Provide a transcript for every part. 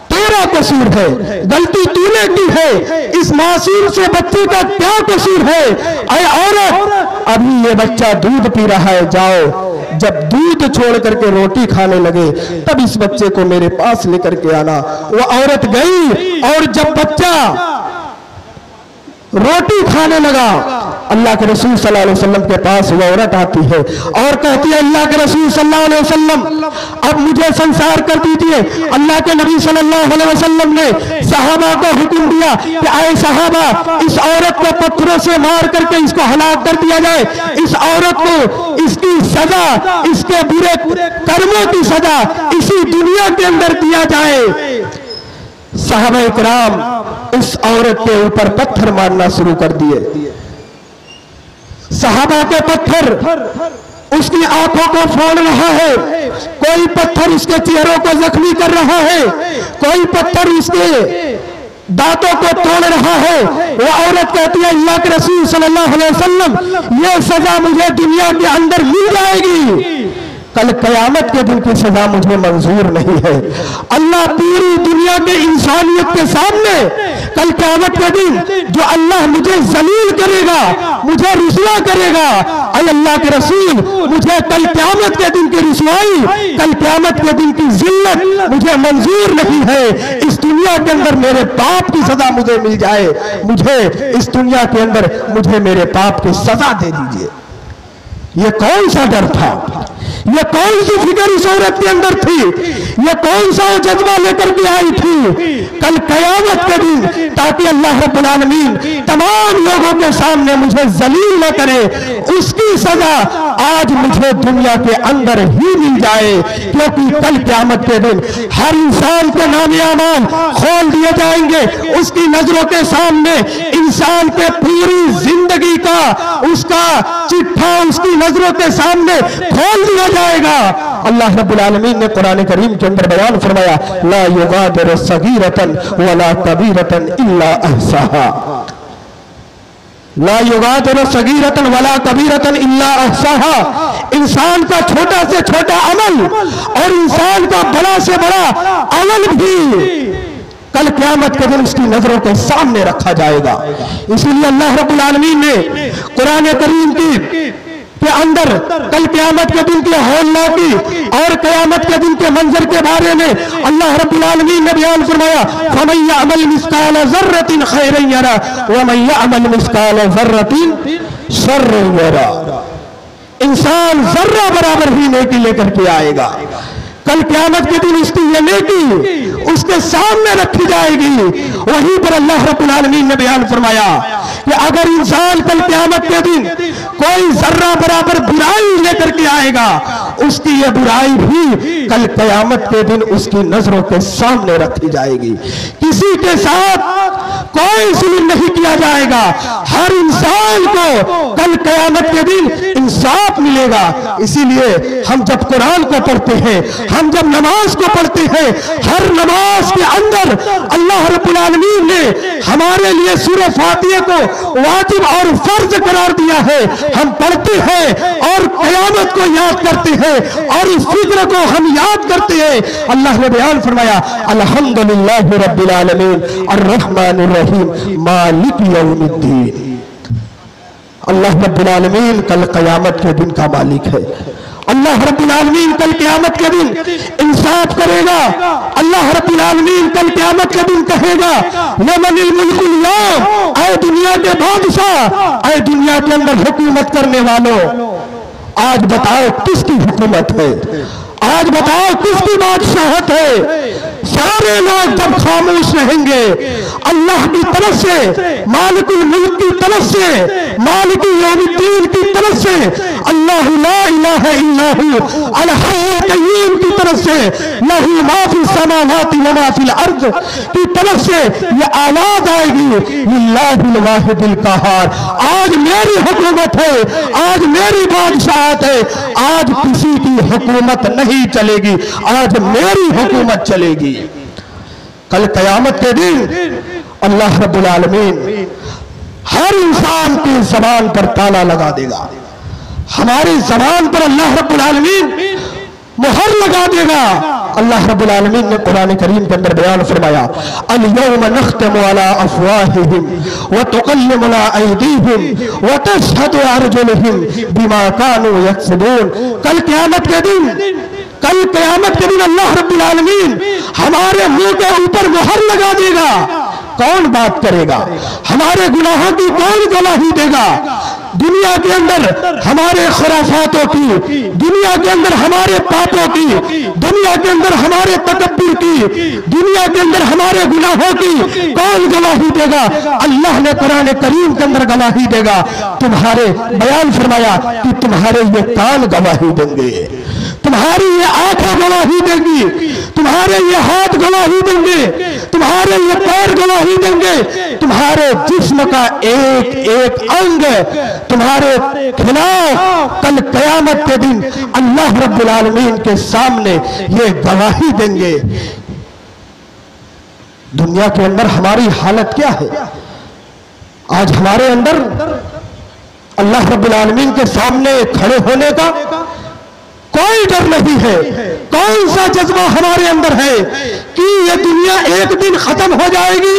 तेरा कसूर है, गलती तूने की है, इस मासूम से बच्चे का क्या कसूर है? अरे औरत, अभी ये बच्चा दूध पी रहा है, जाओ जब दूध छोड़ करके रोटी खाने लगे तब इस बच्चे को मेरे पास लेकर के आना। वो औरत गई और जब बच्चा रोटी खाने लगा, अल्लाह के रसूल सल्लल्लाहु अलैहि वसल्लम के पास वो औरत आती है और कहती है, अल्लाह के रसूल सल्लल्लाहु अलैहि वसल्लम, अब मुझे संसार कर दीजिए। अल्लाह के नबी सल्लल्लाहु अलैहि वसल्लम ने सहाबा को हुक्म दिया कि आए सहाबा, इस औरत को पत्थरों से मार करके इसको हलाक कर दिया जाए। इस औरत को इसकी सजा, इसके बुरे कर्मों की सजा इसी दुनिया के अंदर दिया जाए। सहाबा इकराम उस औरत के ऊपर पत्थर मारना शुरू कर दिए। सहाबा के पत्थर उसकी आंखों को फोड़ रहा है, कोई पत्थर उसके चेहरों को जख्मी कर रहा है, कोई पत्थर उसके दांतों को तोड़ रहा है। वो औरत कहती है, अल्लाह के रसूल सल्लल्लाहु अलैहि वसल्लम, ये सजा मुझे दुनिया के अंदर मिल जाएगी, कल कयामत के दिन की सजा मुझे मंजूर नहीं है। अल्लाह पूरी दुनिया के इंसानियत के सामने कल कयामत के दिन जो अल्लाह मुझे जलील करेगा, मुझे रुसवा करेगा, अय अल्लाह के रसूल, मुझे कल कयामत के दिन की रुसवाई, कल कयामत के दिन की जिल्लत मुझे मंजूर नहीं है। इस दुनिया के अंदर मेरे पाप की सजा मुझे मिल जाए, मुझे इस दुनिया के अंदर मुझे मेरे पाप की सजा दे दीजिए। ये कौन सा डर था? ये कौन सी फिक्र इस औरत के अंदर थी? ये कौन सा जज्बा लेकर के आई थी कल कयामत के दिन, ताकि अल्लाह रब्बुल आलमीन तमाम लोगों के सामने मुझे जलील न करे, उसकी सजा आज मुझे दुनिया के अंदर ही मिल जाए। क्योंकि कल कयामत के दिन हर इंसान के नाम आमाल खोल दिए जाएंगे, उसकी नजरों के सामने इंसान के पूरी जिंदगी का उसका चिट्ठा उसकी नजरों के सामने खोल दिया जाएगा। अल्लाह रब्बुल आलमीन ने कुरान करीम के अंदर बयान फरमाया, ला युगादिरु सगीरतन वला कबीरतन इल्ला अहसाहा, ला युगादिरु सगीरतन वला कबीरतन इल्ला अहसाहा। इंसान का छोटा से छोटा अमल और इंसान का बड़ा से बड़ा अमल भी कल क़यामत के दिन उसकी नजरों के सामने रखा जाएगा। इसीलिए अल्लाह रब्बुल आलमीन ने कुरान करीम के अंदर कल क़यामत के दिन की हौलनाकी और क़यामत के दिन के मंजर के बारे में अल्लाह रब्बुल आलमीन ने बयान फरमाया, फमन यअमल मिस्काल ज़र्रतिन खैरन यरा व मन यअमल मिस्काल ज़र्रतिन शर्रन यरा। इंसान जर्रा बराबर ही नेकी लेकर के आएगा, कल क़यामत के दिन उसकी ये नेकी उसके सामने रखी जाएगी। वहीं पर अल्लाह रब्बुल आलमीन ने बयान फरमाया कि अगर इंसान कल क़यामत के दिन कोई जर्रा बराबर बुराई लेकर के आएगा, उसकी ये बुराई भी कल क़यामत के दिन उसकी नजरों के सामने रखी जाएगी। किसी के साथ कोई जुल्म नहीं किया जाएगा, हर इंसान को कल क़यामत के दिन इंसाफ मिलेगा। इसीलिए हम जब कुरान को पढ़ते हैं, हम जब नमाज को पढ़ते हैं, हर नमाज के अंदर अल्लाह रब्बुल आलमीन ने हमारे लिए सूरह फातिहा को वाजिब और फर्ज करार दिया है। हम पढ़ते हैं और क़यामत को याद करते हैं और इस फिक्र को हम याद करते हैं। अल्लाह ने बयान फरमाया, अल्हम्दुलिल्लाहि रब्बिल आलमीन अर्रहमानिर रहीम मालिक यौमिद्दीन। अल्लाह रब्बुल आलमीन कल क़यामत के दिन का मालिक है। अल्लाह रब्बुल आलमीन कल क़यामत के दिन इंसाफ करेगा। अल्लाह रब्बुल आलमीन कल क़यामत के दिन कहेगा, लिमनिल मुल्कुल यौम, ऐ दुनिया के बादशाह, ऐ दुनिया के अंदर हुकूमत करने वालों, आज बताओ किसकी हुकूमत है, आज बताओ किसकी बादशाहत है। सारे लोग जब खामोश रहेंगे, अल्लाह की तरफ से, मालिकुल मुल्क की तरफ से, मालिकुल यौमिद्दीन की तरफ से, अल्लाह ला इलाहा इल्ला हु अल हय्युल क़य्यूम की तरफ से, लहू मा फिस समावाति व मा फिल अर्ज़ की तरफ से ये आवाज आएगी, लिल्लाहिल वाहिदिल क़हार। आज मेरी हुकूमत है, आज मेरी बादशाहत है, आज किसी की हुकूमत नहीं चलेगी, आज मेरी हुकूमत चलेगी। कल क़यामत के दिन अल्लाह रब्बुल आलमीन हर इंसान की ज़बान पर ताला लगा देगा। हमारी ज़बान पर अल्लाह रब्बुल आलमीन मुहर लगा देगा अल्लाह रब्बुल आलमीन ने कुरान करीम के अंदर बयान फरमाया, अल यौम नख्तमु अला अफ़वाहिहिम व तुकल्लिमुना अयदीहिम व तशहदु अर्जुलुहुम बिमा कानू यक्सिबून। कल क़यामत के दिन अल्लाह रब्बुल आलमीन हमारे मुंह के ऊपर मुहर लगा देगा। कौन बात करेगा? हमारे गुनाहों की कौन गवाही देगा? दुनिया के अंदर हमारे खुराफातों की, दुनिया के अंदर हमारे पापों की, दुनिया के अंदर हमारे तकब्बुर की, दुनिया के अंदर हमारे गुनाहों की कौन गवाही देगा? अल्लाह ने कुरान करीम के अंदर गवाही देगा। तुम्हारे बयान फरमाया कि तुम्हारे ये कान गवाही देंगे, तुम्हारी ये आंखें गवाही देंगी, तुम्हारे ये हाथ गवाही देंगे, तुम्हारे ये पैर गवाही देंगे, तुम्हारे जिस्म का एक एक अंग तुम्हारे खिलाफ कल क़यामत के दिन अल्लाह रब्बुल आलमीन के सामने ये गवाही देंगे। दुनिया के अंदर हमारी हालत क्या है? आज हमारे अंदर अल्लाह रब्बुल आलमीन के सामने खड़े होने का कोई डर नहीं है। कौन सा जज्बा हमारे अंदर है कि ये दुनिया एक दिन खत्म हो जाएगी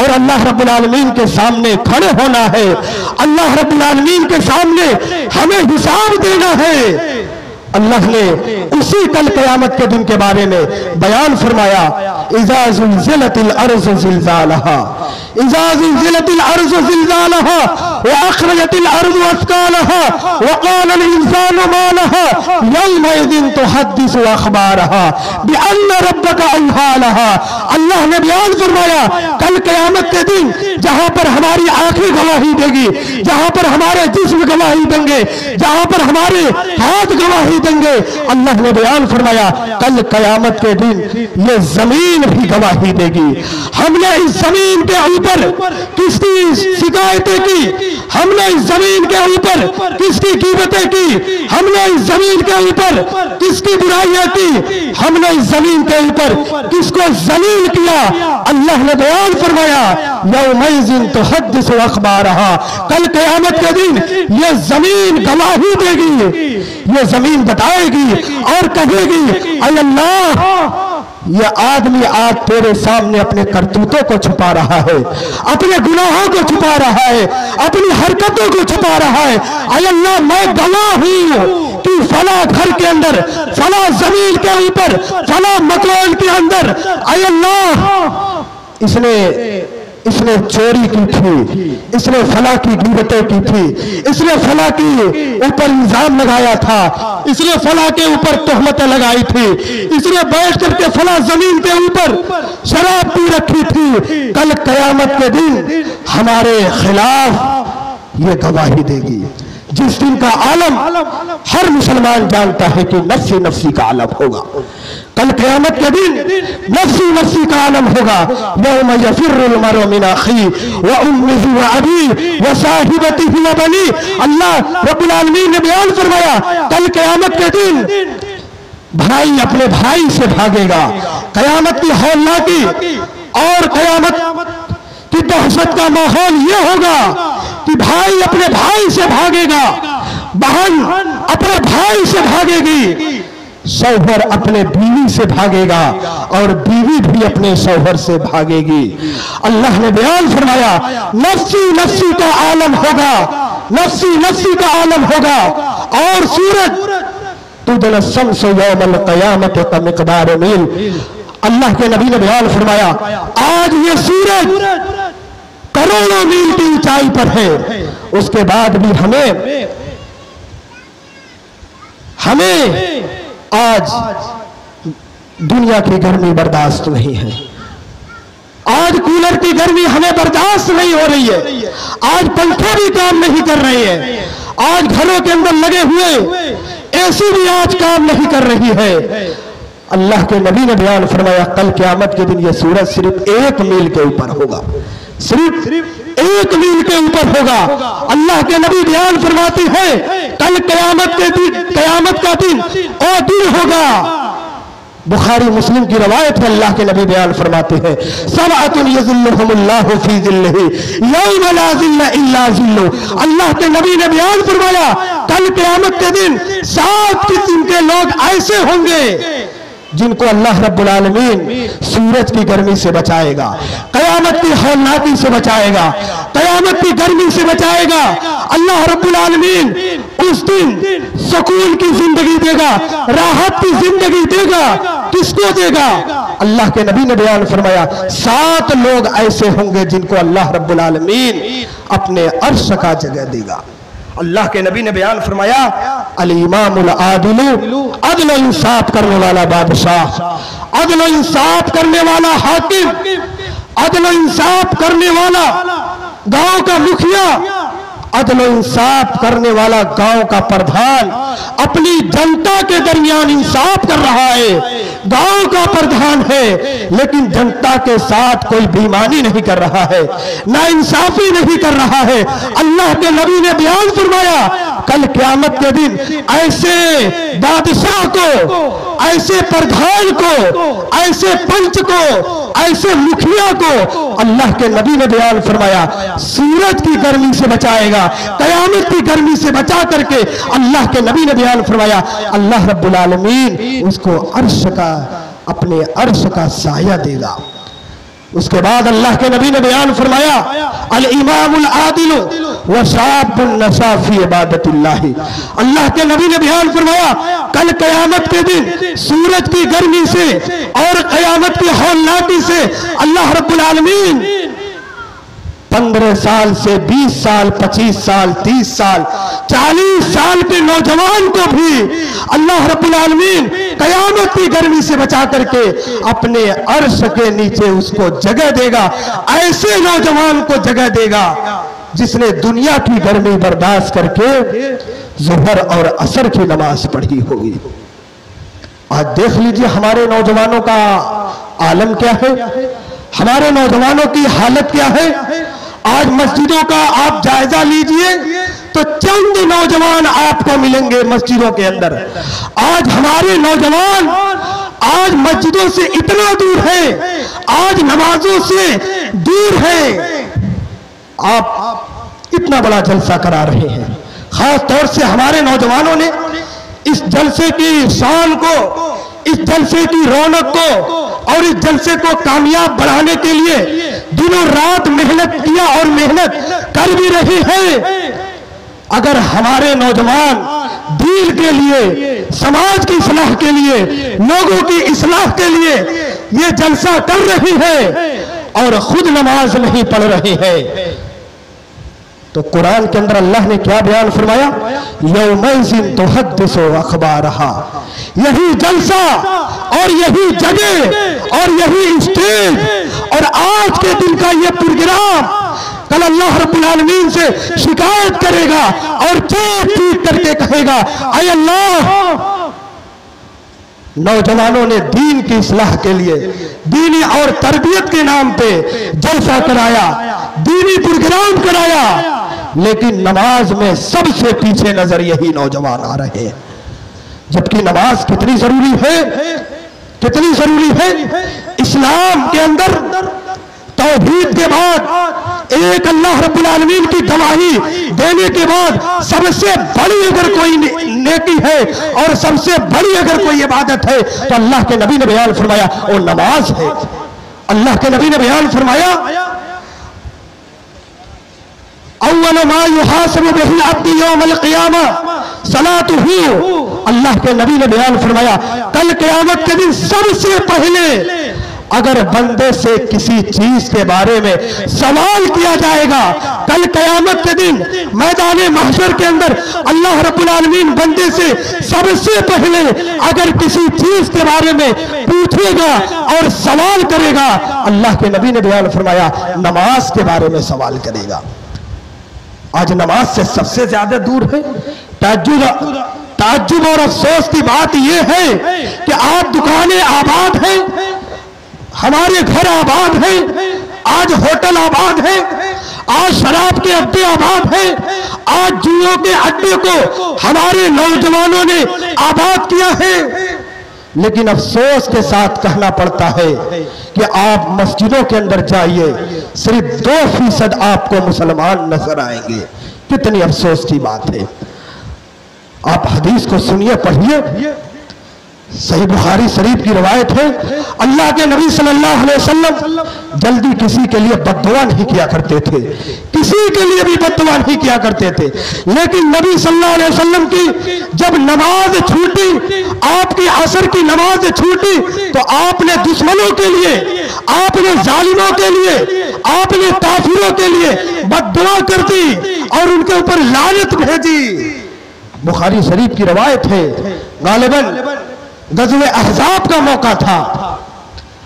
और अल्लाह रब्बुल आलमीन के सामने खड़े होना है, अल्लाह रब्बुल आलमीन के सामने हमें हिसाब देना है। अल्लाह ने उसी कल क़यामत के दिन के बारे में बयान फरमाया, इज़ा ज़ुल्ज़िलतिल अर्ज़ु ज़िल्ज़ालहा, इज़ा ज़ुल्ज़िलतिल अर्ज़ु ज़िल्ज़ालहा व अख़रजतिल अर्ज़ु अस्क़ालहा व क़ालल इंसानु मा लहा यौमइज़िन तुहद्दिसु अख़बारहा बिअन्न रब्बका औहा लहा। अल्लाह ने बयान फरमाया कल क़यामत के दिन जहां पर हमारी आंखें गवाही देगी, जहां पर हमारे जिस्म गवाही देंगे, जहां पर हमारे हाथ गवाही देंगे, अल्लाह ने बयान फरमाया कल क़यामत के दिन ये जमीन भी गवाही देगी। हमने इस जमीन के ऊपर किसकी शिकायतें की, हमने इस जमीन के ऊपर किसकी कीमतें की, हमने इस जमीन के ऊपर किसकी बुराइयां की, हमने इस जमीन के ऊपर किसको जलील किया। अल्लाह ने बयान फरमाया यौमइज़िन तुहद्दिसु अख़बारहा, कल क़यामत के दिन ये जमीन गवाही देगी, ये जमीन बताएगी और कहेगी, ऐ अल्लाह ये आदमी आज तेरे सामने अपने करतूतों को छुपा रहा है, अपने गुनाहों को छुपा रहा है, अपनी हरकतों को छुपा रहा है। ऐ अल्लाह मैं गवाह हूं कि फला घर के अंदर, फला जमीन के ऊपर, फला मकान के अंदर, ऐ अल्लाह इसने चोरी की थी, इसने फला की गिरफ्तें की थी, इसने फला के ऊपर इल्जाम लगाया था, इसने फला के ऊपर तोहमतें लगाई थी, इसने बैठ करके फला जमीन के ऊपर शराब पी रखी थी। कल क़यामत के दिन हमारे खिलाफ ये गवाही देगी, जिस दिन का आलम हर मुसलमान जानता है कि नफ्सी नफ्सी का आलम होगा। कल क़यामत के दिन नफ्सी नफ्सी का आलम होगा। यौम यफ़िर्रुल मरउ मिन अख़ीही व उम्मिही व अबीही व साहिबतिही व बनीही। अल्लाह रब्बुल आलमीन ने बयान फरमाया कल क़यामत के दिन भाई अपने भाई से भागेगा। क़यामत की हौलनाकी और क़यामत की दहशत का माहौल ये होगा कि भाई अपने भाई से भागेगा, बहन अपने भाई से भागेगी, शौहर अपने बीवी से भागेगा और बीवी भी अपने शौहर से भागेगी। अल्लाह ने बयान फरमाया नफ्सी नफ्सी का आलम होगा, नफ्सी नफ्सी का आलम होगा। और सूरज तुदल शम्स यौमल क़यामत कमिक़दार मील। अल्लाह के नबी ने बयान फरमाया आज ये सूरज करोड़ों मील की ऊंचाई पर है, उसके बाद भी हमें आज दुनिया की गर्मी बर्दाश्त नहीं है, आज कूलर की गर्मी हमें बर्दाश्त नहीं हो रही है, आज पंखे भी काम नहीं कर रहे हैं, आज घरों के अंदर लगे हुए एसी भी आज काम नहीं कर रही है। अल्लाह के नबी ने बयान फरमाया कल क़यामत के दिन ये सूरज सिर्फ 1 मील के ऊपर होगा, सिर्फ 1 मील के ऊपर होगा। अल्लाह के नबी बयान फरमाते हैं कल क़यामत का दिन और दिन होगा। बुखारी मुस्लिम की रवायत है, अल्लाह के नबी बयान फरमाते हैं सबअतुन यज़िल्लुहुमुल्लाहु फी ज़िल्लिही यौम ला ज़िल्ला इल्ला ज़िल्लु। अल्लाह के नबी ने बयान फरमाया कल क़यामत के दिन 7 किस्म के लोग ऐसे होंगे जिनको अल्लाह रब्बुल आलमीन सूरज की गर्मी से बचाएगा, कयामत की हौलनाकी से बचाएगा, कयामत की गर्मी से बचाएगा। अल्लाह रब्बुल आलमीन उस दिन सुकून की जिंदगी देगा, राहत की जिंदगी देगा। किसको देगा? अल्लाह के नबी ने बयान फरमाया 7 लोग ऐसे होंगे जिनको अल्लाह रब्बुल आलमीन अपने अर्श का जगह देगा। अल्लाह के नबी ने बयान फरमाया अल इमामुल आदिलु, अदल इंसाफ करने वाला बादशाह, अदल इंसाफ करने वाला हाकिम, अदल इंसाफ करने वाला गांव का मुखिया, अदल इंसाफ करने वाला गांव का प्रधान अपनी जनता के दरमियान इंसाफ कर रहा है। गांव का प्रधान है लेकिन जनता के साथ कोई बेईमानी नहीं कर रहा है, ना इंसाफी नहीं कर रहा है। अल्लाह के नबी ने बयान फरमाया कल क़यामत के दिन ऐसे बादशाह को, ऐसे प्रधान को, ऐसे पंच को, ऐसे मुखिया को अल्लाह के नबी ने बयान फरमाया सूरज की गर्मी से बचाएगा, कयामत की गर्मी से बचा करके अल्लाह के नबी ने बयान फरमाया अल्लाह रब्बुल आलमीन उसको अर्श का, अपने अर्श का साया देगा। उसके बाद अल्लाह के नबी ने बयान फरमाया अल इमामुल आदिलु व शाबुन नशा फी इबादतिल्लाह। अल्लाह के नबी ने बयान फरमाया कल कयामत के दिन सूरज की गर्मी से और कयामत की हौलनाकी से अल्लाह रब्बुल आलमीन 15 साल से 20 साल, 25 साल, 30 साल, 40 साल के नौजवान को भी अल्लाह रब्बुल आलमीन कयामत की गर्मी से बचा करके अपने अर्श के नीचे उसको जगह देगा। ऐसे नौजवान को जगह देगा जिसने दुनिया की गर्मी बर्दाश्त करके ज़ोहर और असर की नमाज पढ़ी होगी। आज देख लीजिए हमारे नौजवानों का आलम क्या है, हमारे नौजवानों की हालत क्या है। आज मस्जिदों का आप जायजा लीजिए तो चंद नौजवान आपको मिलेंगे मस्जिदों के अंदर। आज हमारे नौजवान आज मस्जिदों से इतना दूर है, आज नमाजों से दूर है। आप इतना बड़ा जलसा करा रहे हैं, खास तौर से हमारे नौजवानों ने इस जलसे की शान को, इस जलसे की रौनक को और इस जलसे को कामयाब बढ़ाने के लिए दिनों रात मेहनत किया और मेहनत कर भी रही है। अगर हमारे नौजवान दीन के लिए, समाज की इस्लाह के लिए, लोगों की इस्लाह के लिए ये जलसा कर रही है और खुद नमाज नहीं पढ़ रही है तो कुरान के अंदर अल्लाह ने क्या बयान फरमाया यौमैज़िन तुहद्दिसु अख़बारहा। यही जलसा और यही जगह और यही स्टेज और आज के दिन का ये प्रोग्राम कल अल्लाह रब्बुल आलमीन से शिकायत करेगा और चीख चीख करके कहेगा ऐ अल्लाह, नौजवानों ने दीन की इस्लाह के लिए दीनी और तरबियत के नाम पे जलसा कराया, दीनी प्रोग्राम कराया, लेकिन नमाज में सबसे पीछे नजर यही नौजवान आ रहे हैं। जबकि नमाज कितनी जरूरी है, कितनी जरूरी है। इस्लाम के अंदर तौहीद के बाद एक अल्लाह रब्बुल आलमीन की गवाही देने के बाद सबसे बड़ी अगर कोई नेकी है और सबसे बड़ी अगर कोई इबादत है तो अल्लाह के नबी ने बयान फरमाया वो नमाज है। अल्लाह के नबी ने बयान फरमाया अव्वल मा युहासबु बिहिल अब्दु यौमल क़ियामा सलातुहु। अल्लाह के नबी ने बयान फरमाया कल क़यामत के दिन सबसे पहले अगर बंदे से किसी चीज के बारे में सवाल किया जाएगा, कल कयामत के दिन मैदान महशर के अंदर अल्लाह रब्बुल आलमीन बंदे से सबसे पहले अगर किसी चीज के बारे में पूछेगा और सवाल करेगा, अल्लाह के नबी ने बयान फरमाया नमाज के बारे में सवाल करेगा। आज नमाज से सबसे ज्यादा दूर है। ताज्जुब और अफसोस की बात यह है कि आज दुकानें आबाद हैं, हमारे घर आबाद हैं, आज होटल आबाद हैं, आज शराब के अड्डे आबाद हैं, आज जुओं के अड्डे को हमारे नौजवानों ने आबाद किया है। लेकिन अफसोस के साथ कहना पड़ता है कि आप मस्जिदों के अंदर जाइए, सिर्फ 2% आपको मुसलमान नजर आएंगे। कितनी अफसोस की बात है। आप हदीस को सुनिए, पढ़िए। सही बुखारी शरीफ की रवायत है, अल्लाह के नबी सल्लल्लाहु अलैहि वसल्लम जल्दी किसी के लिए बद्दुआ नहीं किया करते थे, किसी के लिए भी बद्दुआ नहीं किया करते थे। लेकिन नबी सल्लल्लाहु अलैहि वसल्लम की जब नमाज छूटी, आपकी असर की नमाज छूटी, तो आपने दुश्मनों के लिए, आपने जालिमों के लिए, आपने काफिरों के लिए बद्दुआ कर दी और उनके ऊपर लानत भेजी। बुखारी शरीफ की रवायत है, गालिबन गज़वे अहज़ाब का मौका था,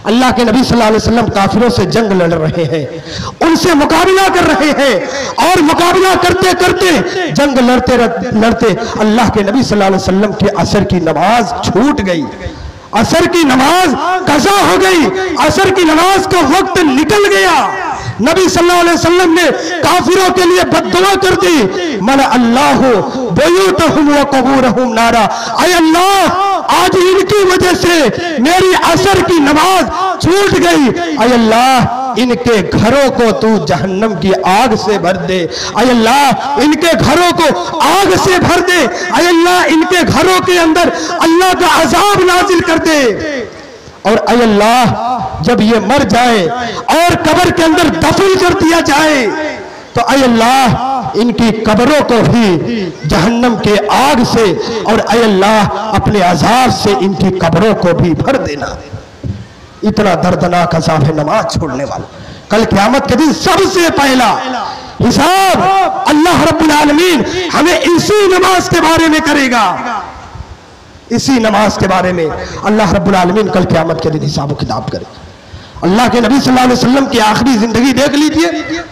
अल्लाह के नबी सल्लल्लाहु अलैहि वसल्लम काफिरों से जंग लड़ रहे हैं, उनसे मुकाबला कर रहे हैं और मुकाबला करते करते जंग लड़ते लड़ते अल्लाह के नबी सल्लल्लाहु अलैहि वसल्लम की असर की नमाज छूट गई, असर की नमाज कज़ा हो गई, असर की नमाज का वक्त निकल गया। नबी सल्लल्लाहु अलैहि वसल्लम ने काफिरों के लिए बद्दुआ कर दी, मन अल्लाह बुयूतहुम व क़बूरहुम नारा, ऐ अल्लाह आज इनकी वजह से मेरी असर की नमाज छूट गई, ऐ अल्लाह इनके घरों को तू जहन्नम की आग से भर दे, ऐ अल्लाह इनके घरों को आग से भर दे, ऐ अल्लाह इनके घरों के अंदर अल्लाह का अजाब नाजिल कर दे। और ऐ अल्लाह जब ये मर जाए और कब्र के अंदर दफन कर दिया जाए तो ऐ अल्लाह इनकी कब्रों को भी जहन्नम के आग से और ऐ अल्लाह अपने अजाब से इनकी कब्रों को भी भर देना। इतना दर्दनाक अजाब है नमाज छोड़ने वाला। कल क़यामत के दिन सबसे पहला हिसाब अल्लाह रब्बुल आलमीन हमें इसी नमाज के बारे में करेगा, इसी नमाज के बारे में अल्लाह रब्बुल आलमीन कल क़यामत के दिन हिसाब किताब करेगा। अल्लाह के नबी सल्लल्लाहु अलैहि वसल्लम की आखिरी जिंदगी देख लीजिए।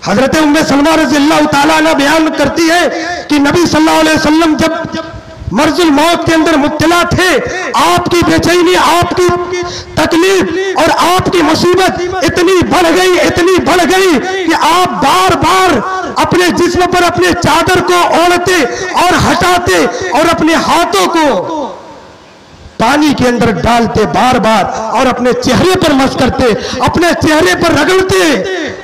हजरत उम्मे सलमा रज़ियल्लाहु ताला अन्हा बयान करती है कि नबी सल्लल्लाहु अलैहि वसल्लम जब मर्जुल मौत के अंदर मुब्तला थे, आपकी बेचैनी, आपकी तकलीफ और आपकी मुसीबत इतनी बढ़ गई, इतनी बढ़ गई कि आप बार बार अपने जिस्म पर अपने चादर को ओढ़ते और हटाते और अपने हाथों को पानी के अंदर डालते बार बार और अपने चेहरे पर मस करते, अपने चेहरे पर रगड़ते।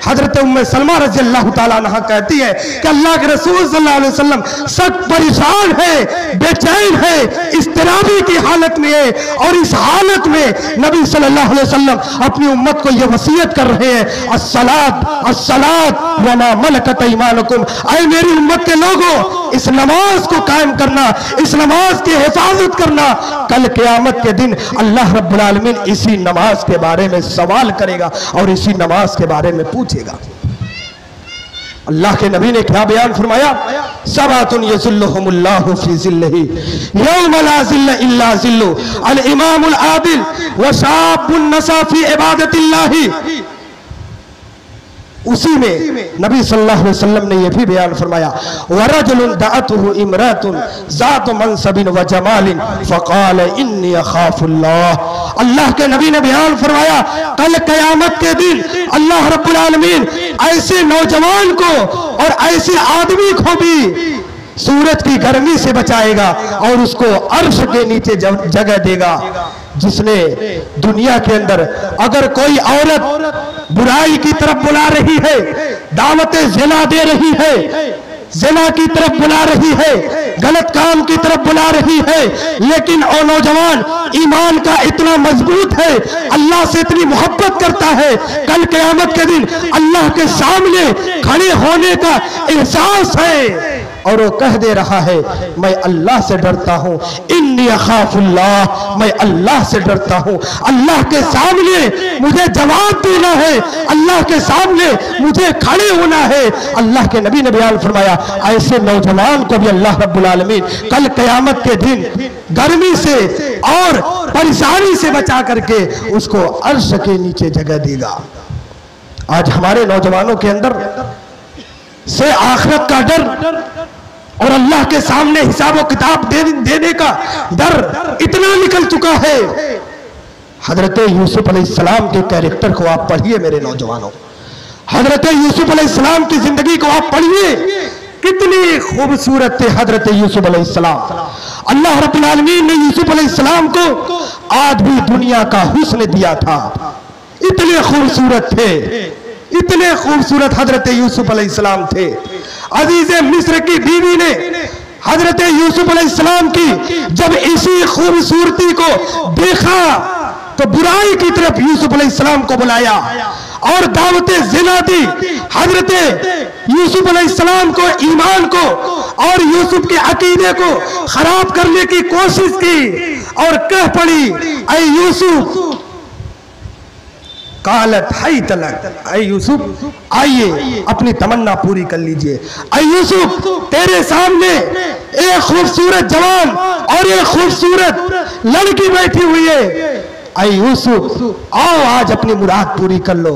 हजरत उम्मे सलमा रज़ियल्लाहु ताला अन्हा कहती है कि अल्लाह के रसूल सल्लल्लाहु अलैहि वसल्लम सख्त परेशान है, बेचैन है, इस्तिराबी की हालत में है और इस हालत में नबी सल्लल्लाहु अलैहि वसल्लम अपनी उम्मत को यह वसीयत कर रहे हैं, अस्सलात अस्सलात व मा मलकत ईमानुकुम, ऐ मेरी उम्मत के लोगों इस नमाज को कायम करना, इस नमाज की हिफाजत करना। कल क़यामत के दिन अल्लाह रब्बुल आलमीन इसी नमाज के बारे में सवाल करेगा और इसी नमाज के बारे में पूछेगा। अल्लाह के नबी ने क्या बयान फरमाया, सबातुन यज़िल्लुहुमुल्लाहु फी ज़िल्लिही यौम ला ज़िल्ला इल्ला ज़िल्लु अल इमामुल आदिल व शाबुन नसा फी इबादतिल्लाही। उसी में नबी सल्लल्लाहु अलैहि वसल्लम ने यह भी बयान फरमाया, वरजुलुन दअतहु इमरातुन ज़ातु मनसबिन व जमालिन फ़क़ाल इन्नी अख़ाफ़ुल्लाह। अल्लाह के नबी ने बयान फरमाया कल क़यामत के दिन अल्लाह रब्बुल आलमीन ऐसे नौजवान को और ऐसे आदमी को भी सूरज की गर्मी से बचाएगा और उसको अर्श के नीचे जगह देगा, जिसने दुनिया के अंदर अगर कोई औरत बुराई की तरफ बुला रही है, दावतें ज़िना दे रही है, ज़िना की तरफ बुला रही है, गलत काम की तरफ बुला रही है, लेकिन वो नौजवान ईमान का इतना मजबूत है, अल्लाह से इतनी मोहब्बत करता है, कल क़यामत के दिन अल्लाह के सामने खड़े होने का एहसास है और वो कह दे रहा है मैं अल्लाह से डरता हूँ, इन्नी अख़ाफ़ुल्लाह, मैं अल्लाह से डरता हूँ, अल्लाह के सामने मुझे जवाब देना है, अल्लाह के सामने मुझे खड़े होना है। अल्लाह के नबी ने बयान फरमाया ऐसे नौजवान को भी अल्लाह रब्बुल आलमीन कल क़यामत के दिन गर्मी से और परेशानी से बचा करके उसको अर्श के नीचे जगह देगा। आज हमारे नौजवानों के अंदर से आखिरत का डर और अल्लाह के सामने हिसाब व किताब देने का डर इतना निकल चुका है। हजरत यूसुफ अलैहिस्सलाम के कैरेक्टर को आप पढ़िए मेरे नौजवानों, हजरत यूसुफ अलैहिस्सलाम की जिंदगी को आप पढ़िए, कितनी खूबसूरत थे हजरत यूसुफ अलैहिस्सलाम। अल्लाह रब्बुल आलमीन ने यूसुफ अलैहिस्सलाम को आज भी दुनिया का हुस्न दिया था, इतने खूबसूरत थे, इतने खूबसूरत हजरत यूसुफ अलैहिस्सलाम थे। अजीज मिस्र की बीवी ने हजरत यूसुफ अलैहिस्सलाम की जब इसी खूबसूरती को देखा तो बुराई की तरफ यूसुफ अलैहिस्सलाम को बुलाया और दावत ज़िना दी। हजरत यूसुफ अलैहिस्सलाम को, ईमान को और यूसुफ के अकीदे को खराब करने की कोशिश की और कह पड़ी, ऐ यूसुफ कालत हाई तलक, ऐ यूसुफ आइए अपनी तमन्ना पूरी कर लीजिए। ऐ यूसुफ तेरे सामने एक खूबसूरत जवान और एक खूबसूरत लड़की बैठी हुई है, ऐ यूसुफ आओ आज अपनी मुराद पूरी कर लो।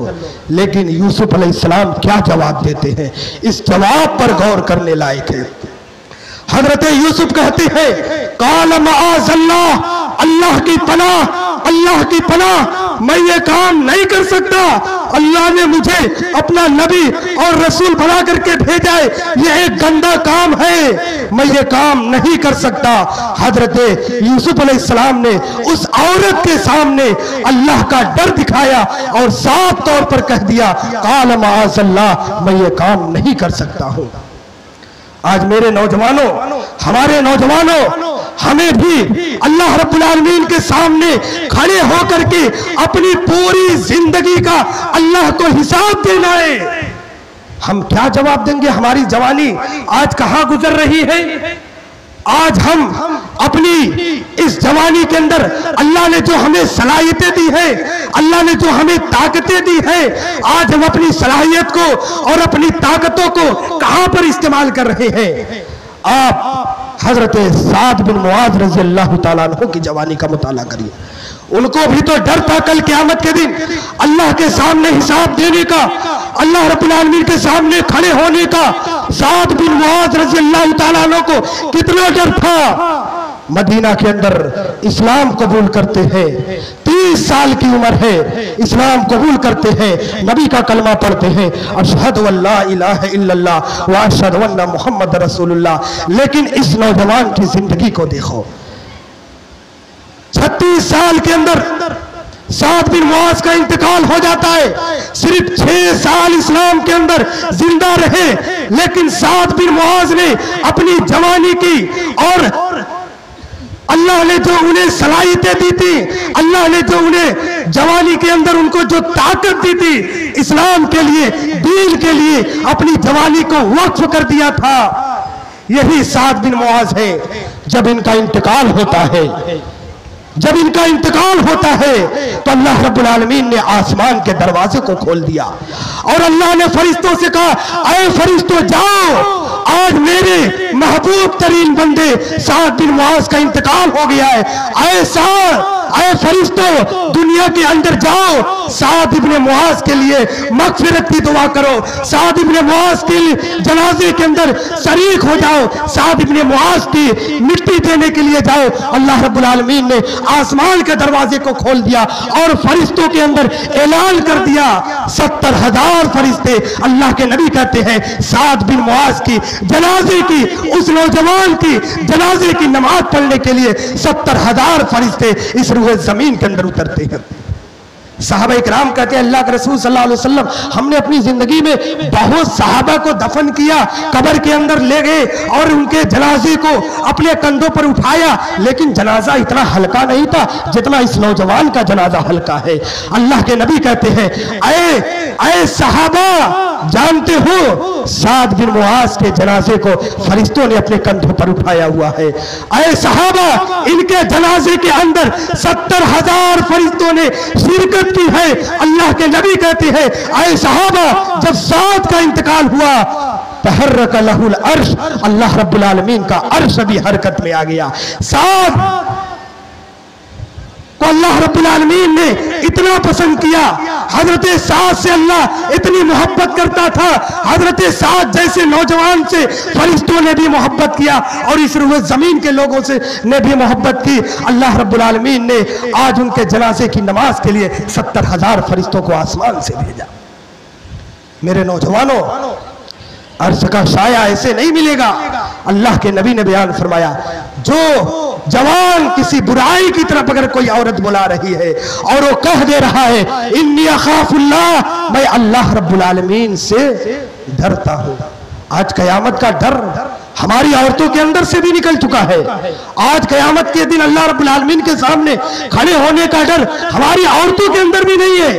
लेकिन यूसुफ अलैहिस्सलाम क्या जवाब देते हैं, इस जवाब पर गौर करने लायक है। हजरत यूसुफ कहते हैं, काल माअज़ल्लाह, अल्लाह की पनाह, अल्लाह की पनाह, मैं ये काम नहीं कर सकता। अल्लाह ने मुझे अपना नबी और रसूल बना करके भेजा है, ये एक गंदा काम है, मैं ये काम नहीं कर सकता। हजरत यूसुफ अलैहिस्सलाम ने उस औरत के सामने अल्लाह का डर दिखाया और साफ तौर पर कह दिया, काल माअज़ल्लाह, मैं ये काम नहीं कर सकता हूं। आज मेरे नौजवानों, हमारे नौजवानों, हमें भी अल्लाह रब्बुल आलमीन के सामने खड़े होकर के अपनी पूरी जिंदगी का अल्लाह को हिसाब देना है। हम क्या जवाब देंगे? हमारी जवानी आज कहां गुजर रही है? आज हम अपनी इस जवानी के अंदर अल्लाह ने जो हमें सलाहियतें दी है, अल्लाह ने जो हमें ताकतें दी है, आज हम अपनी सलाहियत को और अपनी ताकतों को कहां पर इस्तेमाल कर रहे हैं? आप हजरत साद बिन मुआज रज़ी अल्लाह तआला अन्हु की जवानी का मुताला करिए। उनको भी तो डर था कल क़यामत के दिन अल्लाह के सामने हिसाब देने का, अल्लाह रब्बुल आलमीन के सामने खड़े होने का। साद बिन मुआज रज़ी अल्लाह तआला अन्हु को कितना डर था। मदीना के अंदर इस्लाम कबूल करते हैं, 30 साल की उम्र है, इस्लाम कबूल करते हैं, नबी का कलमा पढ़ते हैं, अशहदु अल्ला इलाहा इल्लल्लाह व अशहदु अन्ना मुहम्मद रसूलुल्लाह। लेकिन इस नौजवान की जिंदगी को देखो, 36 साल के अंदर साद बिन मुआज का इंतकाल हो जाता है। सिर्फ 6 साल इस्लाम के अंदर जिंदा रहे, लेकिन साद बिन मुआज ने अपनी जवानी की और अल्लाह ने जो उन्हें सलाहियतें दी थी, अल्लाह ने जो उन्हें जवानी के अंदर उनको जो ताकत दी थी, इस्लाम के लिए, दीन के लिए अपनी जवानी को वक्फ कर दिया था। यही साद बिन मुआज है। जब इनका इंतकाल होता है, जब इनका इंतकाल होता है तो अल्लाह रब्बुल आलमीन ने आसमान के दरवाजे को खोल दिया और अल्लाह ने फरिश्तों से कहा, ऐ फरिश्तों जाओ, आज मेरे महबूब तरीन बंदे साद बिन मुआज का इंतकाल हो गया है। ऐ फरिश्तों दुनिया के अंदर जाओ, साद इब्ने मुआज के लिए मगफिरत की दुआ करो, साद इब्ने मुआज के जनाजे के अंदर शरीक हो जाओ, साद इब्ने मुआज की मिट्टी देने के लिए जाओ। अल्लाह रब्बुल आलमीन ने आसमान के दरवाजे को खोल दिया और फरिश्तों के अंदर ऐलान कर दिया, 70,000 फरिश्ते। अल्लाह के नबी कहते हैं, साद बिन मुआज की जनाजे की, उस नौजवान की जनाजे की नमाज पढ़ने के लिए 70,000 फरिश्ते इस रूह जमीन के अंदर उतरते हैं। साहबा इकराम कहते हैं, अल्लाह के रसूल सल्लल्लाहु अलैहि वसल्लम, हमने अपनी जिंदगी में बहुत साहबा को दफन किया, कब्र के अंदर ले गए और उनके जनाजे को अपने कंधों पर उठाया, लेकिन जनाजा इतना हल्का नहीं था जितना इस नौजवान का जनाजा हल्का है। अल्लाह के नबी कहते हैं, ऐ साहबा, जानते हो साद बिन मुआज के जनाजे को फरिश्तों ने अपने कंधों पर उठाया हुआ है। ऐ साहबा, इनके जनाजे के अंदर 70,000 फरिश्तों ने शिरकत की है। अल्लाह के नबी कहते हैं, ऐ साहबा, जब साद का इंतकाल हुआ, तहर्रक लहुल अर्श, अल्लाह रब्बुल आलमीन का अर्श भी हरकत में आ गया। साद को अल्लाह रब्बुल आलमीन ने इतना पसंद किया, हजरत साद से अल्लाह इतनी मोहब्बत करता था, हजरत साद जैसे नौजवान से फरिश्तों ने भी मोहब्बत किया और इस रूह जमीन के लोगों से ने भी मोहब्बत की। अल्लाह रब्बुल आलमीन ने आज उनके जनाजे की नमाज के लिए 70,000 फरिश्तों को आसमान से भेजा। मेरे नौजवानों, अर्श का साया ऐसे नहीं मिलेगा। अल्लाह के नबी ने बयान फरमाया, जो जवान किसी बुराई की तरफ अगर कोई औरत बुला रही है और वो कह दे रहा है, इन्नी अखाफुल्लाह, मैं अल्लाह रब्बुल आलमीन से डरता हूं। आज कयामत का डर हमारी औरतों के अंदर से भी निकल चुका है। आज क़यामत के दिन अल्लाह रब्बुल आलमीन के सामने खड़े होने का डर हमारी औरतों के अंदर भी नहीं है।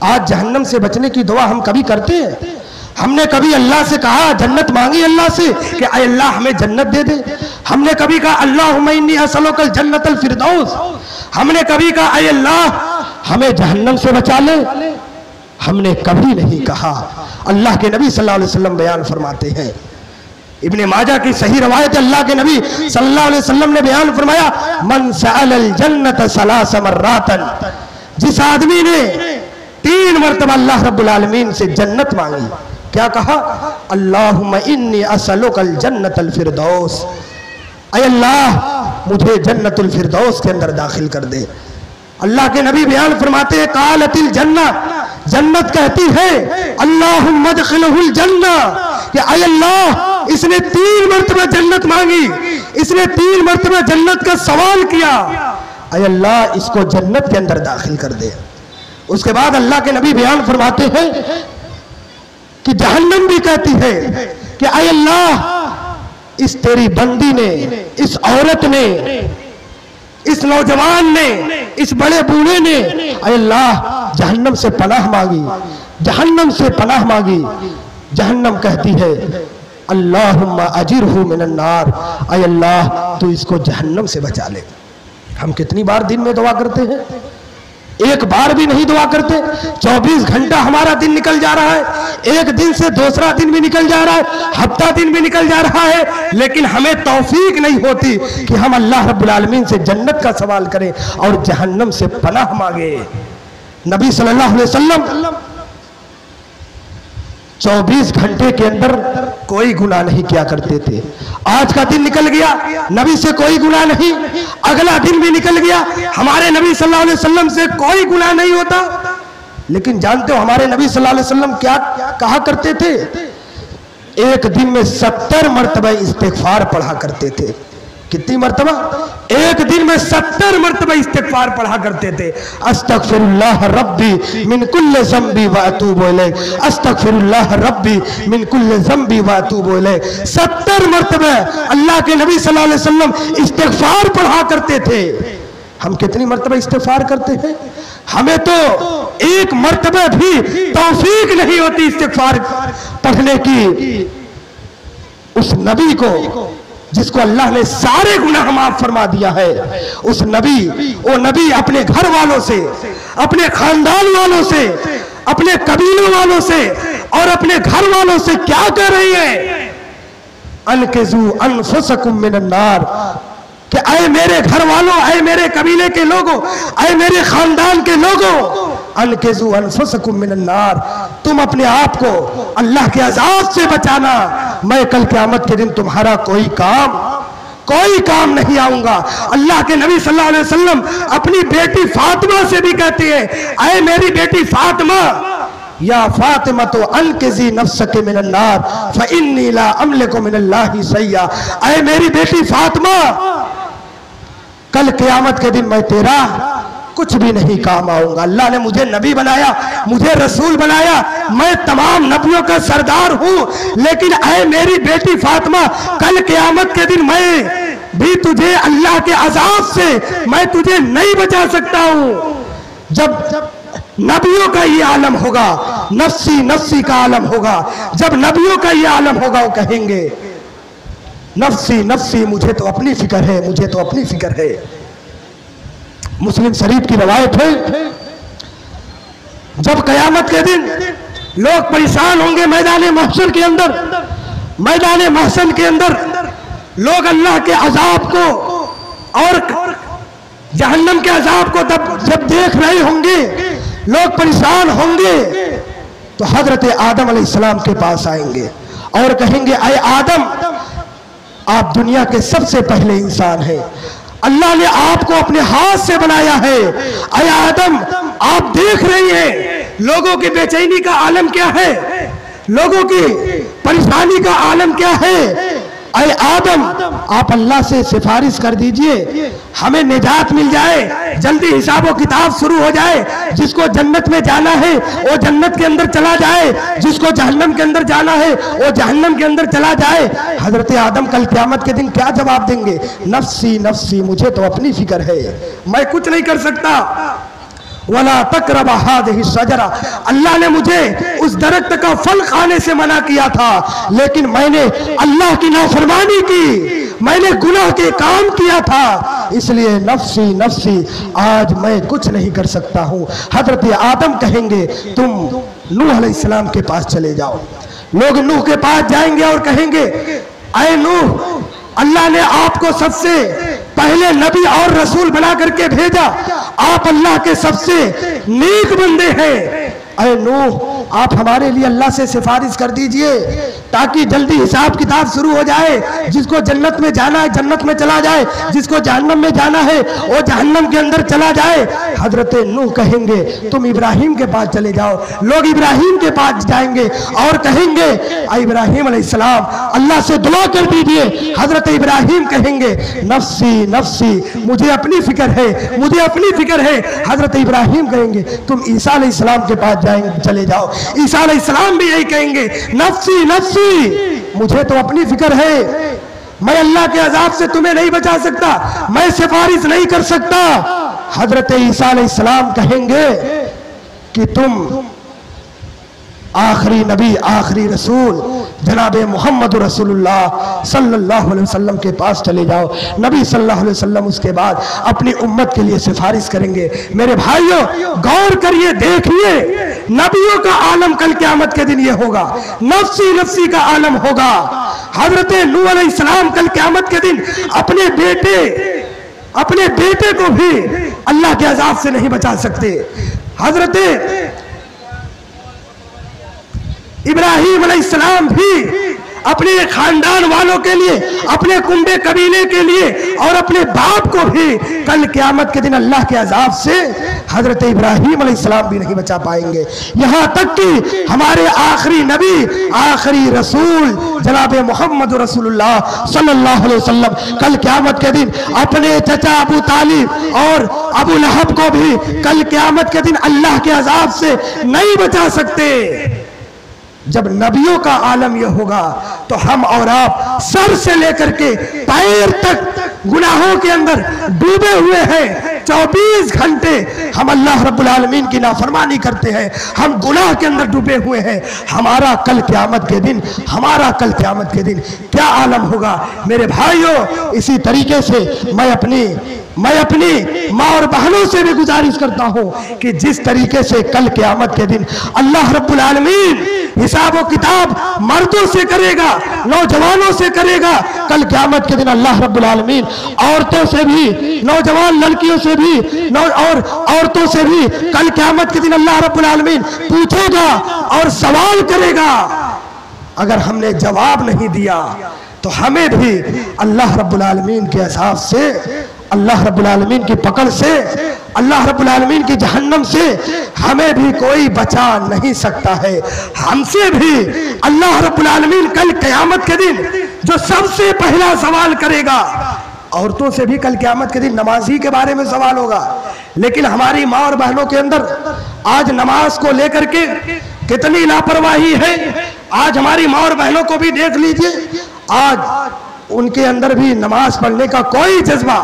आज जहन्नम से बचने की दुआ हम कभी करते हैं? हमने कभी अल्लाह से कहा, जन्नत मांगी अल्लाह से कि अय अल्लाह हमें जन्नत दे दे? हमने कभी कहा अल्लाहुम्मा इन्नी असअलुकल जन्नतल फिरदौस? हमने कभी कहा अय अल्लाह हमें जहन्नम से बचा ले? हमने कभी नहीं कहा। अल्लाह के नबी सल्लल्लाहु अलैहि वसल्लम बयान फरमाते हैं, इब्ने माजा की सही रवायत, अल्लाह के नबी सल्लल्लाहु अलैहि वसल्लम ने बयान फरमाया, मन सअलल जन्नत सलास मर्रातन, जिस आदमी ने 3 मरतबा अल्लाह रब्बुल आलमीन से जन्नत मांगी, क्या कहा? अल्लाहुम्मा इन्नी असअलुकल जन्नतल फिरदौस, अय अल्लाह मुझे जन्नतुल फिरदौस के अंदर दाखिल कर दे। अल्लाह के नबी बयान फरमाते हैं, कालतिल जन्नह, जन्नत कहती है अल्लाहुम्मा अदखिलहुल जन्नह, कि अय अल्लाह इसने 3 मरतबा जन्नत मांगी, इसने 3 मरतबा जन्नत का सवाल किया, अय अल्लाह इसको जन्नत के अंदर दाखिल कर दे। उसके बाद अल्लाह के नबी बयान फरमाते हैं कि जहन्नम भी कहती है कि अय अल्लाह इस तेरी बंदी ने, इस औरत ने, इस नौजवान ने, इस बड़े बूढ़े ने अय अल्लाह जहन्नम से पनाह मांगी, जहन्नम से पनाह मांगी। जहन्नम कहती है अल्लाहुम्मा अजिरहु मिनन नार, अय अल्लाह तू इसको जहन्नम से बचा ले। हम कितनी बार दिन में दुआ करते हैं? एक बार भी नहीं दुआ करते। 24 घंटा हमारा दिन निकल जा रहा है, एक दिन से दूसरा दिन भी निकल जा रहा है, हफ्ता दिन भी निकल जा रहा है, लेकिन हमें तौफीक नहीं होती कि हम अल्लाह रब्बुल आलमीन से जन्नत का सवाल करें और जहन्नम से पनाह मांगे। नबी सल्लल्लाहु अलैहि वसल्लम 24 घंटे के अंदर कोई गुनाह नहीं किया करते थे। आज का दिन निकल गया, नबी से कोई गुनाह नहीं, अगला दिन भी निकल गया, हमारे नबी सल्लल्लाहु अलैहि वसल्लम से कोई गुनाह नहीं होता। लेकिन जानते हो हमारे नबी सल्लल्लाहु अलैहि वसल्लम क्या कहा करते थे? एक दिन में 70 मरतबा इस्तिग़फ़ार पढ़ा करते थे। कितनी मरतबा? एक दिन में 70 मरतबा इस्तिग़फ़ार पढ़ा करते थे। अस्तग़फ़िरुल्लाह रब्बी मिन कुल्लि ज़ंबी व अतूबु इलैह, अस्तग़फ़िरुल्लाह रब्बी मिन कुल्लि ज़ंबी व अतूबु इलैह। 70 मरतबा अल्लाह के नबी सल्लल्लाहु अलैहि वसल्लम इस्तिग़फ़ार पढ़ा करते थे। हम कितनी मरतबा इस्तिग़फ़ार करते हैं? हमें तो एक मरतबा भी तौफीक नहीं होती इस्तिग़फ़ार पढ़ने की। उस नबी को जिसको अल्लाह ने सारे गुनाह माफ फरमा दिया है, उस नबी, वो नबी अपने घर वालों से, अपने खानदान वालों से, अपने कबीलों वालों से और अपने घर वालों से क्या कह रही है? अनकिज़ू अनफुसकुम मिनन नार, कि अय मेरे घर वालों, अय मेरे कबीले के लोगों, अय मेरे खानदान के लोगों, अनकिज़ू अनफुसकुम मिनन नार, तुम अपने आप को अल्लाह के अज़ाब से बचाना। मैं कल क़यामत के दिन तुम्हारा कोई काम नहीं आऊंगा। अल्लाह के नबी सल्लल्लाहु अलैहि वसल्लम अपनी बेटी फातिमा से भी कहते हैं, अय मेरी बेटी फातिमा, या फातिमा तो अनकिज़ी नफ्सके मिनन नार फ़इन्नी ला अमलिकु मिनल्लाहि शय्या, अय मेरी बेटी फातिमा, कल क़यामत के दिन मैं तेरा कुछ भी नहीं काम आऊंगा। अल्लाह ने मुझे नबी बनाया, मुझे रसूल बनाया, मैं तमाम नबियों का सरदार हूं, लेकिन ऐ मेरी बेटी फातिमा, कल क़यामत के दिन मैं भी तुझे अल्लाह के अज़ाब से मैं तुझे नहीं बचा सकता हूं। जब नबियों का ये आलम होगा, नफ्सी नफ्सी का आलम होगा, जब नबियों का ये आलम होगा, वो कहेंगे नफ्सी नफ्सी, मुझे तो अपनी फिक्र है, मुझे तो अपनी फिक्र है। मुस्लिम शरीफ की रवायत है, जब कयामत के दिन लोग परेशान होंगे मैदान महशर के अंदर, मैदान महशर के अंदर लोग अल्लाह के अजाब को और जहन्नम के अजाब को जब देख रहे होंगे, लोग परेशान होंगे, तो हजरत आदम अलैहिस्सलाम के पास आएंगे और कहेंगे, अय आदम, आप दुनिया के सबसे पहले इंसान हैं, अल्लाह ने आपको अपने हाथ से बनाया है। अय आदम, आप देख रही हैं लोगों की बेचैनी का आलम क्या है, लोगों की परेशानी का आलम क्या है, ऐ आदम, आप अल्लाह से सिफारिश कर दीजिए, हमें निजात मिल जाए, जल्दी हिसाब व किताब शुरू हो जाए। जिसको जन्नत में जाना है वो जन्नत के अंदर चला जाए, जिसको जहन्नम के अंदर जाना है वो जहन्नम के अंदर चला जाए। हजरत आदम कल क़यामत के दिन क्या जवाब देंगे? नफ्सी नफ्सी, मुझे तो अपनी फिक्र है, मैं कुछ नहीं कर सकता। वला तक़रब हाज़िही शजरा, अल्लाह ने मुझे उस दरख्त का फल खाने से मना किया था, लेकिन मैंने अल्लाह की नाफरमानी की, मैंने गुनाह के काम किया था, इसलिए नफ्सी नफ्सी, आज मैं कुछ नहीं कर सकता हूँ। हजरत आदम कहेंगे तुम नूह अलैहिस्सलाम के पास चले जाओ। लोग नूह के पास जाएंगे और कहेंगे ऐ नूह, अल्लाह ने आपको सबसे पहले नबी और रसूल बना करके भेजा, आप अल्लाह के सबसे नेक बंदे हैं। ऐ नूह, आप हमारे लिए अल्लाह से सिफारिश कर दीजिए ताकि जल्दी हिसाब किताब शुरू हो जाए। जिसको जन्नत में जाना है जन्नत में चला जाए, जिसको जहन्नम में जाना है वो जहन्नम के अंदर चला जाए। हजरत नूह कहेंगे तुम इब्राहिम के पास चले जाओ। लोग इब्राहिम के पास जाएंगे और कहेंगे इब्राहिम अलैहिस्सलाम, अल्लाह से दुआ कर दीजिए। हजरत इब्राहिम कहेंगे नफ्सी नफ्सी, मुझे अपनी फिक्र है, मुझे अपनी फिक्र है। हजरत इब्राहिम कहेंगे तुम ईसा अलैहिस्सलाम के पास जाएंगे चले जाओ। ईसा अलैहिस्सलाम भी यही कहेंगे नफ्सी नफ्सी, मुझे तो अपनी फिक्र है, मैं अल्लाह के अजाब से तुम्हें नहीं बचा सकता, मैं सिफारिश नहीं कर सकता। हजरत ईसा अलैहिस्सलाम कहेंगे कि तुम आखिरी नबी आखिरी रसूल जनाब मोहम्मद रसूलुल्लाह सल्लल्लाहु अलैहि वसल्लम के पास चले जाओ। नबी सल्लल्लाहु अलैहि वसल्लम उसके बाद अपनी उम्मत के लिए सिफारिश करेंगे। मेरे भाइयों गौर करिए, देखिए, नबियों का आलम कल क़यामत के दिन ये होगा, नफ्सी नफ्सी का आलम होगा। हजरत नूह अलैहिस्सलाम कल क़यामत के दिन अपने बेटे को भी अल्लाह के अजाब से नहीं बचा सकते। हजरत इब्राहिम अलैहिस्सलाम भी अपने खानदान वालों के लिए, अपने कुंबे कबीले के लिए और अपने बाप को भी कल क़यामत के दिन अल्लाह के अजाब से हजरत इब्राहिम अलैहिस्सलाम भी नहीं बचा पाएंगे। यहाँ तक कि हमारे आखिरी नबी आखिरी रसूल जनाब मोहम्मद रसूलुल्लाह सल्लल्लाहु अलैहि वसल्लम कल क़यामत के दिन अपने चचा अबू तालिब और अबू लहब को भी कल क़यामत के दिन अल्लाह के अजाब से नहीं बचा सकते। जब नबियों का आलम यह होगा तो हम और आप सर से लेकर के पैर तक गुनाहों के अंदर डूबे हुए हैं। 24 घंटे हम अल्लाह रब्बुल आलमीन की नाफरमानी करते हैं, हम गुनाह के अंदर डूबे हुए हैं। हमारा कल क़यामत के दिन क्या आलम होगा? मेरे भाइयों, इसी तरीके से मैं अपनी माँ और बहनों से भी गुजारिश करता हूँ कि जिस तरीके से कल क़यामत के दिन अल्लाह रब्बुल आलमीन हिसाब व किताब मर्दों से करेगा, नौजवानों से करेगा, कल क़यामत के दिन अल्लाह रब्बुल आलमीन औरतों से भी, नौजवान लड़कियों से भी और औरतों से भी कल क़यामत के दिन अल्लाह रब्बुल आलमीन पूछेगा और सवाल करेगा। अगर हमने जवाब नहीं दिया तो हमें भी अल्लाह रब्बुल आलमीन के अज़ाब से, अल्लाह रब्बुल आलमीन की पकड़ से, अल्लाह रब्बुल आलमीन की जहन्नम से हमें भी कोई बचा नहीं सकता है। हमसे भी अल्लाह रब्बुल आलमीन कल क़यामत के दिन जो सबसे पहला सवाल करेगा, औरतों से भी कल क़यामत के दिन नमाजी के बारे में सवाल होगा। लेकिन हमारी माँ और बहनों के अंदर आज नमाज को लेकर के कितनी लापरवाही है। आज हमारी माँ और बहनों को भी देख लीजिए, आज उनके अंदर भी नमाज पढ़ने का कोई जज्बा,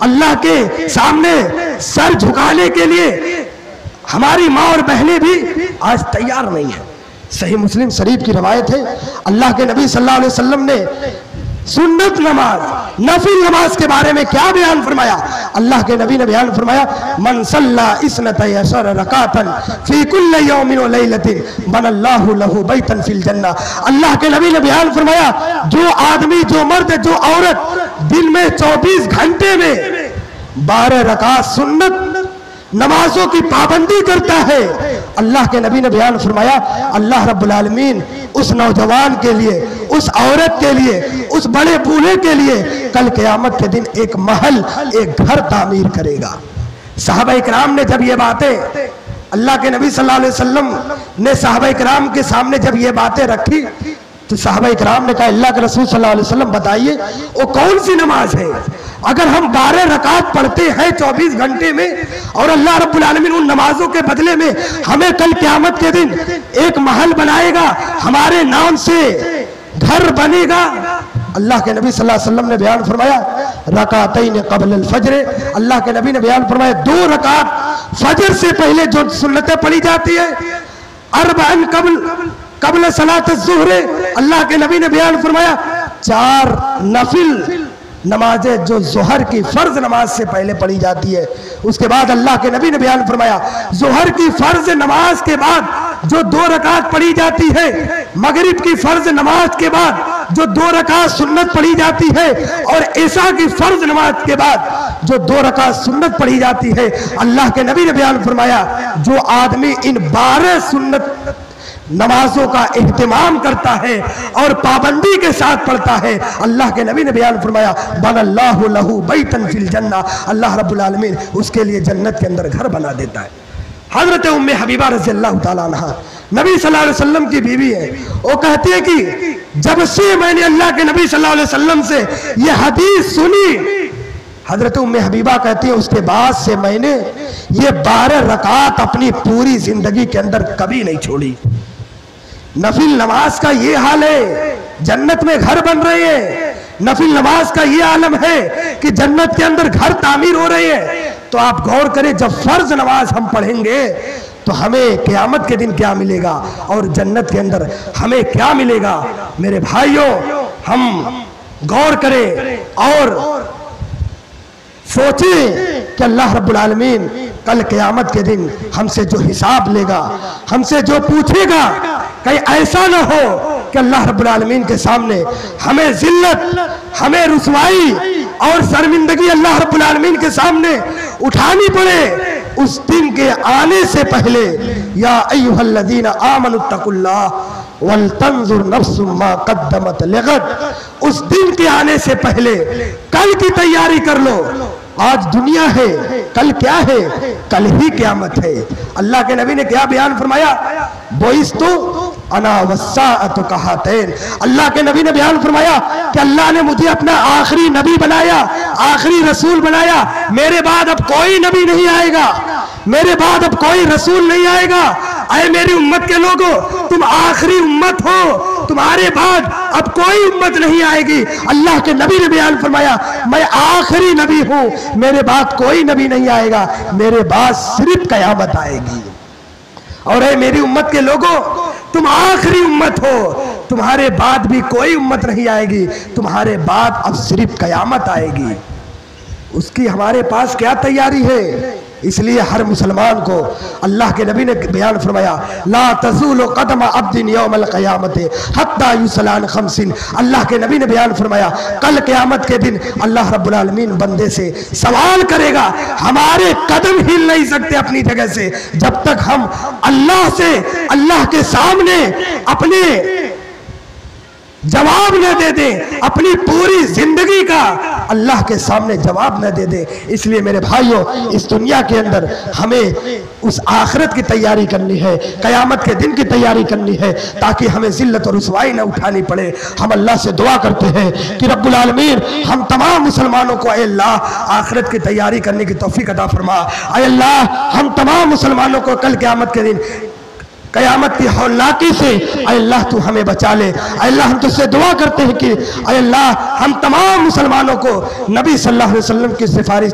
अल्लाह के सामने सर झुकाने के लिए हमारी माँ और बहनें भी आज तैयार नहीं है। सही मुस्लिम शरीफ की रवायत है, अल्लाह के नबी सल्लल्लाहु अलैहि वसल्लम ने सुन्नत नमाज, नफिल नमाज के बारे में क्या बयान फरमाया? अल्लाह के नबी ने बयान फरमाया मन सल्ला इस्नतै अशर रकातन फी कुल्लि यौमिन व लैलतिन बनल्लाहु लहु बैतन फिल जन्ना। अल्लाह के नबी ने बयान फरमाया जो आदमी, जो मर्द, जो औरत दिन में 24 घंटे में 12 रकात सुन्नत नमाजों की पाबंदी करता है, अल्लाह के नबी ने बयान फरमाया अल्लाह रब्बुल आलमीन उस नौजवान के लिए, उस औरत के लिए, उस बड़े बूढ़े के लिए कल क़यामत के दिन एक महल, एक घर तामीर करेगा। सहाबा इकराम ने जब ये बातें, अल्लाह के नबी सल्लल्लाहु अलैहि वसल्लम ने सहाबा इकराम के सामने जब ये बातें रखी तो सहाबा इकराम ने कहा अल्लाह के रसूल सल्लल्लाहु अलैहि वसल्लम बताइए वो कौन सी नमाज है? अगर हम 12 रकात पढ़ते हैं 24 घंटे में और अल्लाह रब्बुल आलमीन उन नमाजों के बदले में हमें कल क़यामत के दिन एक महल बनाएगा, हमारे नाम से घर बनेगा। अल्लाह के नबी सल्लल्लाहु अलैहि वसल्लम ने बयान फरमाया रकातैन क़ब्ल अल-फज्र, अल्लाह के नबी ने बयान फरमाया 2 रकात फजर से पहले जो सुन्नतें पढ़ी जाती है, अरबअन क़ब्ल सलात ज़ुहर, अल्लाह के नबी ने बयान फरमाया 4 नफिल नमाजें जो जोहर की फर्ज नमाज से पहले पढ़ी जाती है। उसके बाद अल्लाह के नबी ने बयान फरमाया जोहर की फर्ज नमाज के बाद जो 2 रकात पढ़ी जाती है, मगरिब की फर्ज नमाज के बाद जो 2 रकात सुन्नत पढ़ी जाती है, और ईशा की फर्ज नमाज के बाद जो 2 रकात सुन्नत पढ़ी जाती है, अल्लाह के नबी ने बयान फरमाया जो आदमी इन 12 सुन्नत नमाजों का एहतिमाम करता है और पाबंदी के साथ पढ़ता है, अल्लाह के नबी ने बयान फरमाया बनल्लाहु लहू बैतन फिल जन्ना, अल्लाह रब्बुल आलमीन उसके लिए जन्नत के अंदर घर बना देता है। हजरत उम्मे हबीबा रज़ियल्लाहु ताला अन्हा नबी सल्लल्लाहु अलैहि वसल्लम की बीवी है। वो कहती है कि जब से मैंने अल्लाह के नबी सल्लल्लाहु अलैहि वसल्लम से ये हदीस सुनी, हजरत उम्मे हबीबा कहती है उसके बाद से मैंने ये 12 रकात अपनी पूरी जिंदगी के अंदर कभी नहीं छोड़ी। नफिल नमाज का ये हाल है, जन्नत में घर बन रहे हैं। नफिल नमाज का ये आलम है कि जन्नत के अंदर घर तामीर हो रहे हैं। तो आप गौर करें, जब फर्ज नमाज हम पढ़ेंगे तो हमें क़यामत के दिन क्या मिलेगा और जन्नत के अंदर हमें क्या मिलेगा। मेरे भाइयों, हम गौर करें और सोचें कि अल्लाह रब्बुल आलमीन कल क़यामत के दिन हमसे जो हिसाब लेगा, हमसे जो पूछेगा, कहीं ऐसा ना हो कि अल्लाह रब्बुल आलमीन के सामने हमें जिल्लत, हमें रुसवाई और शर्मिंदगी अल्लाह रब्बुल आलमीन के सामने उठानी पड़े। उस दिन के आने से पहले या अय्युहल्लज़ीना आमनुत्तकुल्लाह वल तंजुर नफ्सुम मा क़द्दमत लिग़द, उस दिन के आने से पहले कल की तैयारी कर लो। आज दुनिया है, कल क्या है? कल ही क़यामत है। अल्लाह के नबी ने क्या बयान फरमाया? बोइस्तु अना वस्साअतु कहातैन, अल्लाह के नबी ने बयान फरमाया कि अल्लाह ने मुझे अपना आखिरी नबी बनाया, आखिरी रसूल बनाया। मेरे बाद अब कोई नबी नहीं आएगा, मेरे बाद अब कोई रसूल नहीं आएगा। अरे मेरी उम्मत के लोगों, तुम आखिरी उम्मत हो, तुम्हारे बाद अब कोई उम्मत नहीं आएगी। अल्लाह के नबी ने बयान फरमाया मैं आखिरी नबी हूं, मेरे बाद कोई नबी नहीं आएगा, मेरे बाद सिर्फ क़यामत आएगी। और ऐ मेरी उम्मत के लोगों, तुम आखिरी उम्मत हो, तुम्हारे बाद भी कोई उम्मत नहीं आएगी, तुम्हारे बाद अब सिर्फ क़यामत आएगी। उसकी हमारे पास क्या तैयारी है? इसलिए हर मुसलमान को अल्लाह के नबी ने बयान फरमाया ला तज़ूलु क़दम अब्दिन यौमल क़यामत हत्ता युसलान खमसिन, अल्लाह के नबी ने बयान फरमाया कल क़यामत के दिन अल्लाह रब्बुल आलमीन बंदे से सवाल करेगा। हमारे कदम हिल नहीं सकते अपनी जगह से जब तक हम अल्लाह से, अल्लाह के सामने अपने जवाब न दे दे, अपनी पूरी जिंदगी का अल्लाह के सामने जवाब न दे दे। इसलिए मेरे भाइयों, इस दुनिया के अंदर हमें उस आखिरत की तैयारी करनी है, क़यामत के दिन की तैयारी करनी है, ताकि हमें जिल्लत और रुसवाई न उठानी पड़े। हम अल्लाह से दुआ करते हैं कि रब्बुल आलमीन हम तमाम मुसलमानों को अल्लाह आखिरत की तैयारी करने की तौफीक अता फरमा। अल्लाह हम तमाम मुसलमानों को कल क़यामत के दिन क़यामत की हौलाकी से अल्लाह तू हमें बचा ले। अल्लाह हम तुझसे दुआ करते हैं कि अल्लाह हम तमाम मुसलमानों को नबी सल्लल्लाहु अलैहि वसल्लम की सिफारिश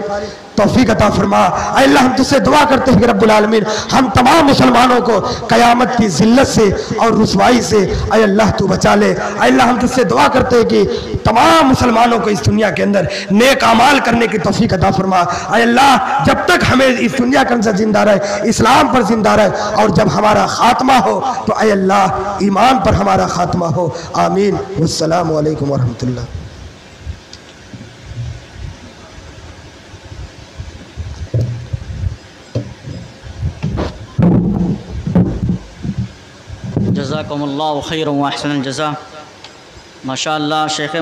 तौफीक अता फरमा। अल्लाह हम तुझसे दुआ करते हैं कि रब्बुल आलमीन हम तमाम मुसलमानों को क़यामत की जिल्लत से और रुसवाई से अल्लाह तू बचा ले। अल्लाह हम तुझसे दुआ करते हैं कि तमाम मुसलमानों को इस दुनिया के अंदर नेक अमाल करने की तौफीक अता फरमा। अल्लाह जब तक हमें इस दुनिया के अंदर जिंदा रहे, इस्लाम पर जिंदा रहे, और जब हमारा खात्मा हो तो अल्लाह ईमान पर हमारा खात्मा हो। आमीन। वस्सलामु अलैकुम वरहमतुल्लाह। जज़ाकुमुल्लाहु खैरन व अहसनल जज़ा। माशाअल्लाह शेख